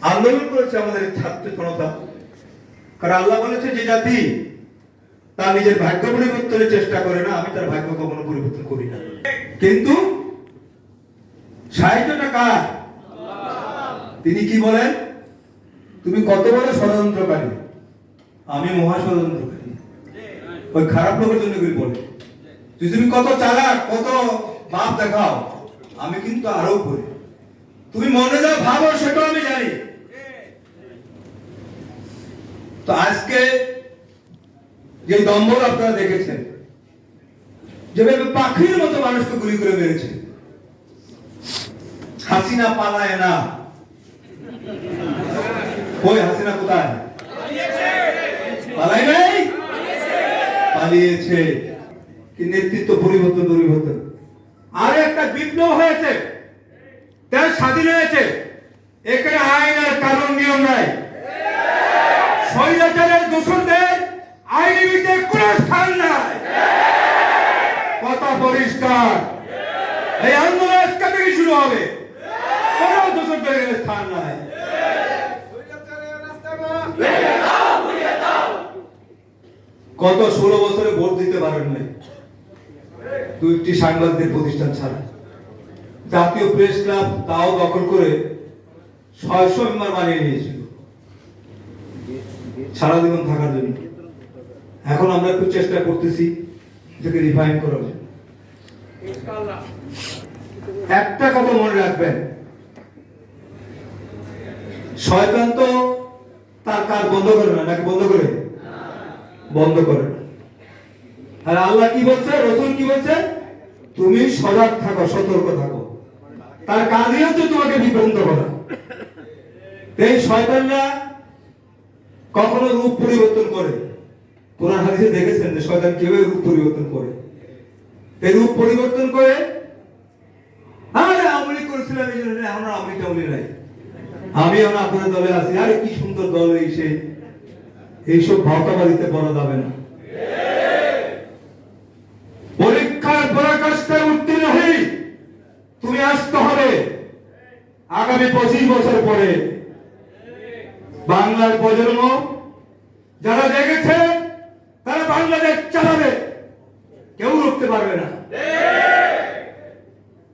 আন্দোলন করেছে আমাদের ছাত্র জনতা। কারণ আল্লাহ বলেছে যে জাতি তার নিজের ভাগ্য পরিবর্তনের চেষ্টা করে না, আমি তার ভাগ্য কখনো পরিবর্তন করি না। কিন্তু সাহায্যটা কার? তিনি কি বলেন? তুমি কত বড় ষড়যন্ত্রকারী, আমি মহা ষড়যন্ত্রকারী। ওই খারাপ লোকের জন্য বলে যে তুমি কত চালাক, কত বাপ দেখাও, আমি কিন্তু আরো করি। তুমি মনে যাও ভাবো, সেটা আমি জানি। তো আজকে যে দম্বর আপনারা দেখেছেন, যেভাবে পাখির মতো মানুষকে গুলি করে মেরেছে, হাসিনা পালায় না। ওই হাসিনা কোথায়? পালাই নাই, পালিয়েছে। কি নেতৃত্ব পরিবর্তন। আর একটা বিপ্লব হয়েছে, দেশ স্বাধীন হয়েছে। এখানে আইন আর কানুন নিয়ম নাই। স্বৈরাচারের দোষরদের আইনবিতে কোনো স্থান নাই। কথা পরিষ্কার। এই আন্দোলন আজকে থেকে শুরু হবে। কোনো দোষরদের স্থান নাই। গত 16 বছরে ভোট দিতে পারেন নাই, দুইটি সাংবাদিক প্রতিষ্ঠান ছাড়া। জাতীয় প্রেস ক্লাব তাও দখল করে 600 মেম্বার বানিয়ে নিয়েছিল সারা জীবন থাকার জন্য। এখন আমরা একটু চেষ্টা করতেছি এটাকে রিফাইন করার জন্য। একটা কথা মনে রাখবেন, শয়তান তো তার কাজ বন্ধ করে না, নাকি বন্ধ করে? বন্ধ করে না। আর আল্লাহ কি বলছে, রাসূল কি বলছে? তুমি সজাগ থাকো, সতর্ক থাকো। তার কাজই হচ্ছে তোমাকে বিভ্রান্ত করা। এই শয়তানরা কখনো রূপ পরিবর্তন করে। কোরআন হাদিসে দেখেছেন যে শয়তান কিভাবে রূপ পরিবর্তন করে। এই রূপ পরিবর্তন করে, আরে আমলি করেছিলাম এই জন্য এখন আমলি টামলি নাই, আমি এখন আপনাদের দলে আছি, আরে কি সুন্দর দল। এইসব ভাওতাবাড়িতে বলা যাবে না। পরীক্ষার পরাকাষ্ঠায় উত্তীর্ণ হই তুমি আসতে হবে। আগামী 25 বছর পরে বাংলার প্রজন্ম যারা জেগেছে তারা বাংলাদেশ চালাবে, কেউ রুখতে পারবে না।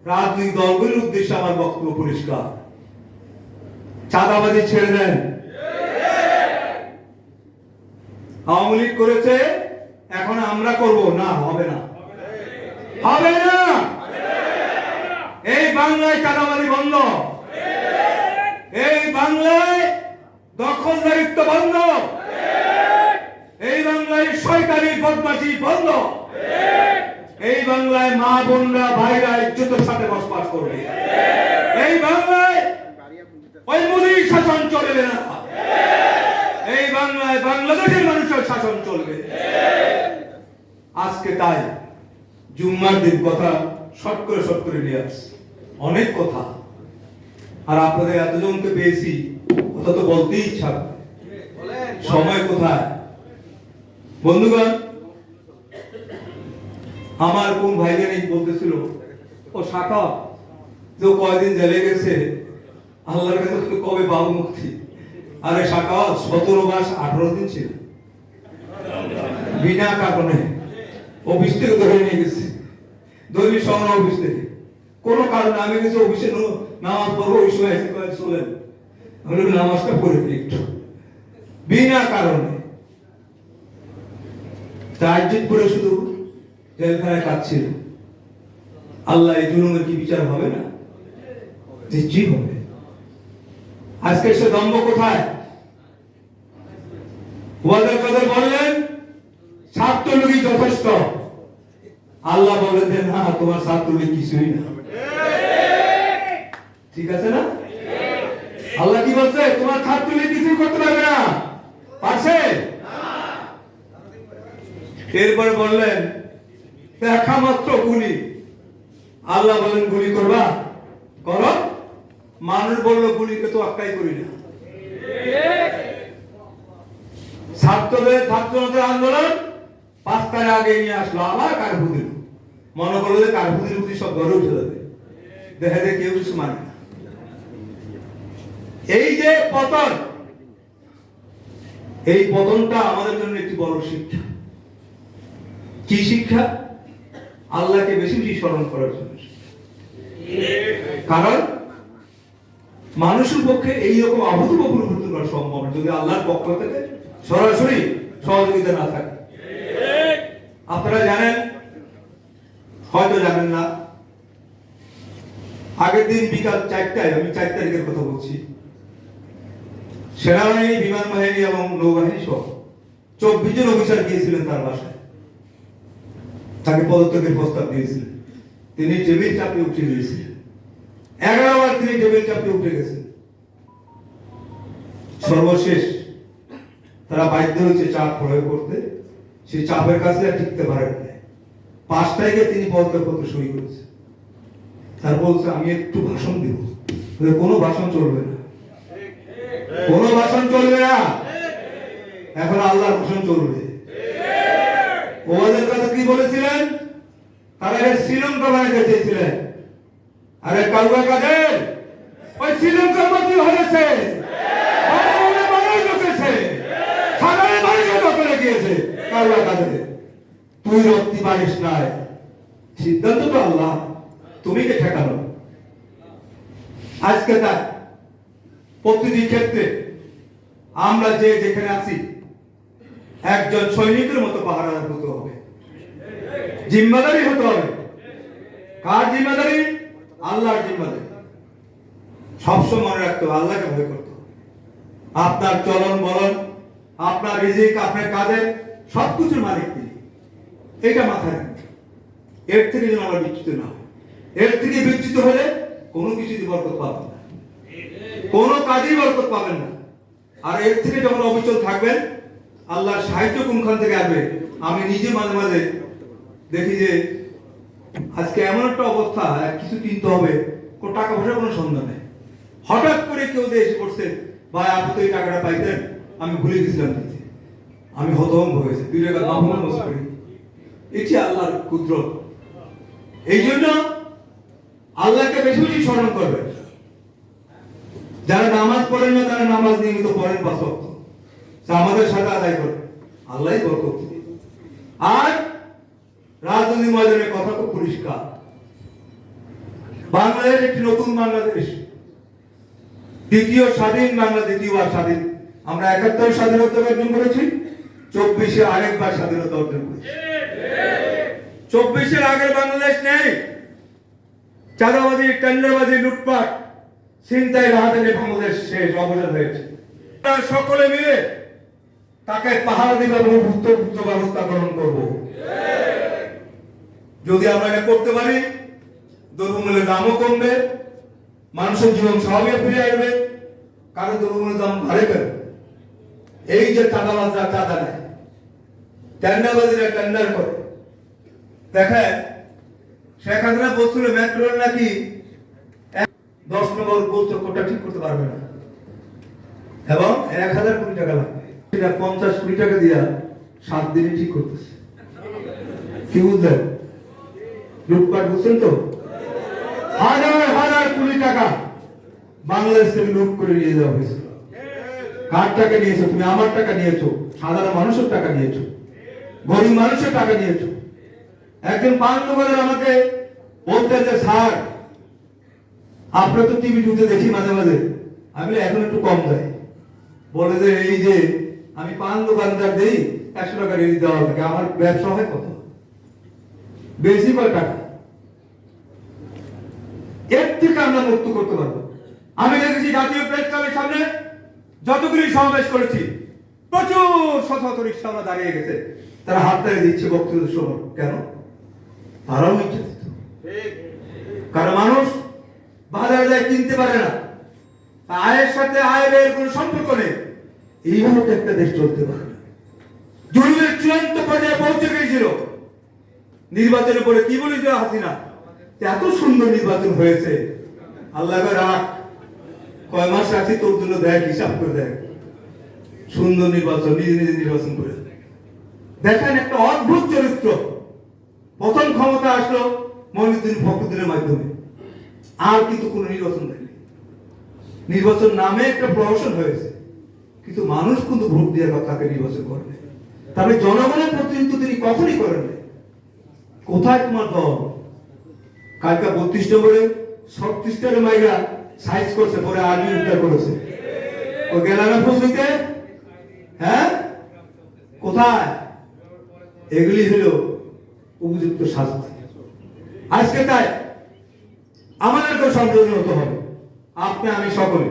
রাজনৈতিক দলগুলির উদ্দেশ্যে আমার বক্তব্য পরিষ্কার, চাঁদাবাজি ছেড়ে দেন। আওয়ামী লীগ করেছে, এখন আমরা করব না, হবে না, হবে না। এই বাংলায় চাঁদাবাজি বন্ধ, এই বাংলায় দখলদারিত্ব বন্ধ, এই বাংলায় সরকারি বদমাশি বন্ধ, এই বাংলায় মা বোনরা ভাইরা ইজ্জতের সাথে বসবাস করবে। এই বাংলায় ওই মোদীর শাসন চলবে না। এই বাংলায় বাংলাদেশের মানুষের শাসন চলবে। আজকে তাই জুম্মার দিন কথা শর্ট করে নিয়ে আসছি, অনেক কথা। আর আপনাদের এতজনকে পেয়েছি, কথা তো বলতেই ইচ্ছা, সময় কোথায়? বন্ধুগণ, আমার কোন ভাই জানি বলতেছিল, ও শাখা যে কয়দিন জেলে গেছে, আল্লাহর কাছে কবে পাবো মুক্তি। আরে শাখা 17 মাস 18 দিন ছিল বিনা কারণে অফিস থেকে ধরে নিয়ে গেছে, দৈনিক শহর অফিস থেকে। কোন কারণে আমি গেছি অফিসে, নামাজ পড়বো, ওই সময় এসে চলেন, নামাজটা পড়ে একটু, বিনা কারণে তাহাজ্জুদ পড়ে শুধু জেলখানায় কাঁদছিল। আল্লাহ এই জুলুমের কি বিচার হবে না? নিশ্চয়ই হবে। আজকে সে দম্ভ কোথায়? ওয়াদা কাদের বললেন ছাত্রলীগই যথেষ্ট। আল্লাহ বলেন যে না, তোমার ছাত্রলীগ কিছুই না। ঠিক আছে না? আল্লাহ কি বলছে? তোমার ছাত্রলীগ কিছুই করতে পারবে না। পারছে? এরপরে বললেন দেখা মাত্র গুলি। আল্লাহ বলেন গুলি করবা, করো। মানুষ বলল গুলিকে তো আক্কাই করি না। ছাত্রদের আন্দোলন 5 তারিখ আগে নিয়ে আসলো, আবার কারফিউ দিল। মনে করলো যে কারফিউ দিলে সব ঘরে উঠে যাবে। দেখা যায় কেউ কিছু মানে না। এই যে পতন, এই পতনটা আমাদের জন্য একটি বড় শিক্ষা। কি শিক্ষা? আল্লাহকে বেশি বেশি স্মরণ করার জন্য। কারণ মানুষের পক্ষে এইরকম অভূতপূর্ব পরিবর্তন করা সম্ভব না যদি আল্লাহর পক্ষ থেকে সরাসরি সহযোগিতা না থাকে। আপনারা জানেন, হয়তো জানেন না, আগের দিন বিকাল 4টায়, আমি 4 তারিখের কথা বলছি, সেনাবাহিনী, বিমান বাহিনী এবং নৌবাহিনী সহ 24 জন অফিসার গিয়েছিলেন তার বাসায়। তাকে পদত্যাগের প্রস্তাব দিয়েছিলেন। তিনি টেবিল চাপিয়ে উঠে গিয়েছিলেন। 11 বার তিনি টেবিল চাপিয়ে উঠে গেছেন। সর্বশেষ তারা বাধ্য হয়েছে চাপ প্রয়োগ করতে। সেই চাপের কাছে আর টিকতে পারেন না। 5 তারিখে তিনি পদত্যাগপত্র সই করেছেন। তার বলছে, আমি একটু ভাষণ দিব। কোনো ভাষণ চলবে না, কোনো ভাষণ চলবে না, এখন আল্লাহর ভাষণ চলবে। ওদের কথা কি বলেছিলেন? তারা শ্রীলঙ্কা বানাতে চেয়েছিলেন। আরে কালুয়া কাদের ওই শ্রীলঙ্কার মতো হয়েছে, গিয়েছে কালুয়া কাদের। তুই রক্তি পারিস নাই, সিদ্ধান্ত তো আল্লাহ, তুমি কে ঠেকানো? আজকে তার প্রতিটি ক্ষেত্রে আমরা যে যেখানে আছি একজন সৈনিকের মতো পাহারাদার হতে হবে, জিম্মাদারি হতে হবে। কার জিম্মাদারি? আল্লাহর জিম্মাদারি। সবসময় মনে রাখতে হবে, আল্লাহকে ভয় করতে হবে। আপনার চলন বলন, আপনার রিজিক, আপনার কাজের সবকিছুর মালিক তিনি, এটা মাথায় রাখবেন। এর থেকে যেন আমরা বিচ্যুত না হয়। এর থেকে বিচ্যুত হলে কোনো কিছুতে বরকত পাবেন না, কোনো কাজেই বরকত পাবেন না। আর এর থেকে যখন অবিচল থাকবেন, আল্লাহর সাহায্য কোনখান থেকে আসবে। আমি নিজে মাঝে মাঝে দেখি যে আজকে এমন একটা অবস্থা, কিছু কিনতে হবে, কোনো টাকা পয়সার কোনো সন্ধান নেই। হঠাৎ করে কেউ এসে পড়ছে, ভাই আপনি তো এই টাকাটা পাইতেন, আমি ভুলে গেছিলাম দিতে। আমি হতভম্ব হয়েছে, 2 টাকা মাহমুদ বসে করি। এটি আল্লাহর কুদরত। এই জন্য আল্লাহকে বেশি বেশি স্মরণ করবেন। যারা নামাজ পড়েন না, তারা নামাজ নিয়মিত পড়েন 5 ওয়াক্ত, আমাদের সাথে আদায় করেন, আল্লাহই বরকত দিবেন। আর রাজনৈতিক ময়দানের কথা খুব পরিষ্কার, বাংলাদেশ একটি নতুন বাংলাদেশ, দ্বিতীয় স্বাধীন বাংলা, দ্বিতীয়বার স্বাধীন। আমরা 71 স্বাধীনতা অর্জন করেছি, 24-এ আরেকবার স্বাধীনতা অর্জন করেছি। 24-এর আগের বাংলাদেশ নেই। চাঁদাবাজি, টেন্ডারবাজি, লুটপাট, ছিনতাই, রাহাজানি বাংলাদেশ শেষ, অবসান হয়েছে। সকলে মিলে তাকে পাহাড় দিবে এবং ভূত ব্যবস্থা গ্রহণ করব। যদি আমরা এটা করতে পারি, দ্রব্যমূল্যের দামও কমবে, মানুষের জীবন স্বাভাবিক ফিরে আসবে। কারণ দ্রব্যমূল্যের দাম বাড়ে কেন? এই যে চাঁদাবাজরা চাঁদা নেয়, টেন্ডারবাজিরা টেন্ডার করে। দেখেন, শেখ হাসিনা বলছিল মেট্রো নাকি 10 নম্বর গোল চক্করটা ঠিক করতে পারবে না, এবং 1000 কোটি টাকা লাগবে। সেটা 50 কোটি টাকা দিয়া 7 দিনে ঠিক করতেছে। কি বুঝলেন? লুটপাট বুঝছেন তো? হাজার হাজার কোটি টাকা বাংলাদেশ থেকে লুট করে নিয়ে যাওয়া হয়েছে। কার টাকা নিয়েছো তুমি? আমার টাকা নিয়েছো, সাধারণ মানুষের টাকা নিয়েছো, গরিব মানুষের টাকা নিয়েছো। একজন পান দোকানের আমাকে বলতে যে, স্যার আপনার তো টিভি টুতে দেখি মাঝে মাঝে, আমি এখন একটু কম যাই। বলে যে এই যে আমি পান দোকানদার দেই 100 টাকা রিলিজ দেওয়া থাকে, আমার ব্যবসা হয় কত? বেশি কয় টাকা? এর থেকে আমরা মুক্ত করতে পারবো। আমি দেখেছি জাতীয় প্রেস ক্লাবের সামনে যতগুলি সমাবেশ করেছি, প্রচুর শত শত রিক্সাওয়ালা দাঁড়িয়ে গেছে, তারা হাত দাঁড়িয়ে দিচ্ছে বক্তব্যের সময়। কেন? তারাও নির্যাতিত। কারণ মানুষ বাজারে যায় কিনতে পারে না, আয়ের সাথে আয় ব্যয়ের কোনো সম্পর্ক নেই। এইভাবে তো একটা দেশ চলতে পারে না। জুলুমের চূড়ান্ত পর্যায়ে পৌঁছে গিয়েছিল। নির্বাচনের পরে কি বলেছিল হাসিনা? এত সুন্দর নির্বাচন হয়েছে, আল্লাহ রাখ, কয় মাস রাখছি তোর জন্য দেখ, হিসাব করে দেখ। সুন্দর নির্বাচন, নিজে নিজে নির্বাচন করে দেখেন। একটা অদ্ভুত চরিত্র। প্রথম ক্ষমতা আসলো মঈনুদ্দিন ফখরুদ্দিনের মাধ্যমে, আর কিন্তু কোনো নির্বাচন দেয়নি। নির্বাচন নামে একটা প্রহসন হয়েছে, কিন্তু মানুষ কিন্তু ভোট দিয়ে তাকে নির্বাচন করবে। তবে জনগণের প্রতিনিধিত্ব তিনি কখনই করেন না। কোথায় তোমার দল? কালকা 32 নম্বরে 36টার মাইরা সাইজ করছে, পরে আর্মি উদ্ধার করেছে। ও গেলানা ফুল দিতে, হ্যাঁ কোথায়? এগুলি হলো উপযুক্ত শাস্তি। আজকে তাই আমাদেরকে সংশোধন হতে হবে, আপনি আমি সকলে।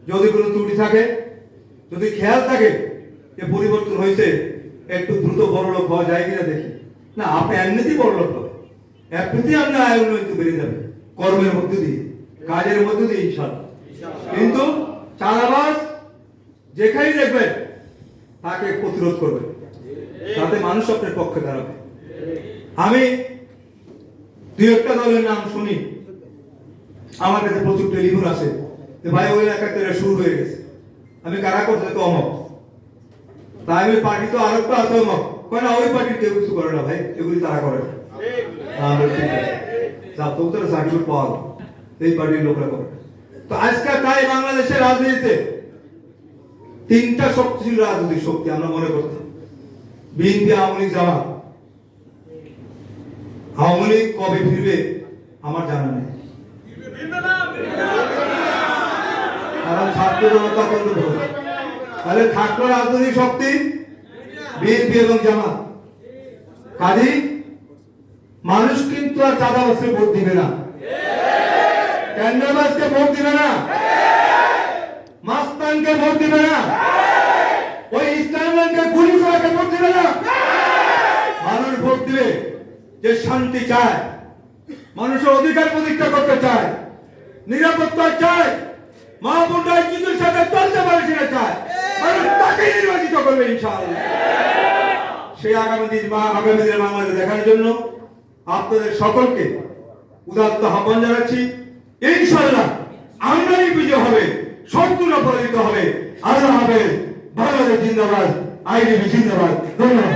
যদি কোনো ত্রুটি থাকে, যদি খেয়াল থাকে যে পরিবর্তন হয়েছে, একটু দ্রুত বড় লোক হওয়া যায় কিনা দেখি। না, আপনি এমনিতেই বড় লোক হবে, এমনিতেই আপনার আয় উন্নতি বেড়ে যাবে, কর্মের মধ্যে দিয়ে, কাজের মধ্যে দিয়ে ইনশাআল্লাহ। কিন্তু চাঁদাবাজ যেখানেই দেখবেন তাকে প্রতিরোধ করবে, তাতে মানুষ আপনার পক্ষে দাঁড়াবে। আমি দুই একটা দলের নাম শুনি, আমার কাছে প্রচুর টেলিফোন আসে যে ভাই ওই এলাকাতে শুরু হয়ে গেছে, আমি কারা করছে তো অমক, তাই আমি পার্টি তো আরেকটা আছে অমক, না ওই পার্টির কেউ কিছু করে না ভাই, এগুলি তারা করে না। যা তোর সার্টিফিকেট পাওয়া এই পার্টির লোকরা করে। তো আজকে তাই বাংলাদেশের রাজনীতিতে তিনটা শক্তিশালী রাজনৈতিক শক্তি আমরা মনে করতাম, বিএনপি, আওয়ামী লীগ, জামাত। আওয়ামী লীগ কবে ফিরবে আমার জানা নেই, কারণ ছাত্র জনতা করতে হবে। তাহলে থাকলো রাজনৈতিক শক্তি বিএনপি এবং জামাত। কাজী মানুষ কিন্তু আর চাঁদাবাজকে ভোট দিবে না, টেন্ডারবাজকে ভোট দিবে না, মাস্তানকে ভোট দিবে না, ওই ইসলামকে গুলি করাকে ভোট দিবে না। মানুষ ভোট দিবে যে শান্তি চায়, মানুষের অধিকার প্রতিষ্ঠা করতে চায়, নিরাপত্তা চায়, মা বোনরা চিকিৎসার সাথে চলতে পারে সেটা চায়, মানুষ তাকে নির্বাচিত করবে ইনশাআল্লাহ। সেই আগামী দিনের বাংলাদেশ দেখার জন্য আপনাদের সকলকে উদাত্ত আহ্বান জানাচ্ছি। ইনশাআল্লাহ আমরাই বিজয় হবে, শত্রুরা পরাজিত হবে। আল্লাহ হাফেজ। বাংলাদেশ জিন্দাবাদ, আইডিবি জিন্দাবাদ। ধন্যবাদ।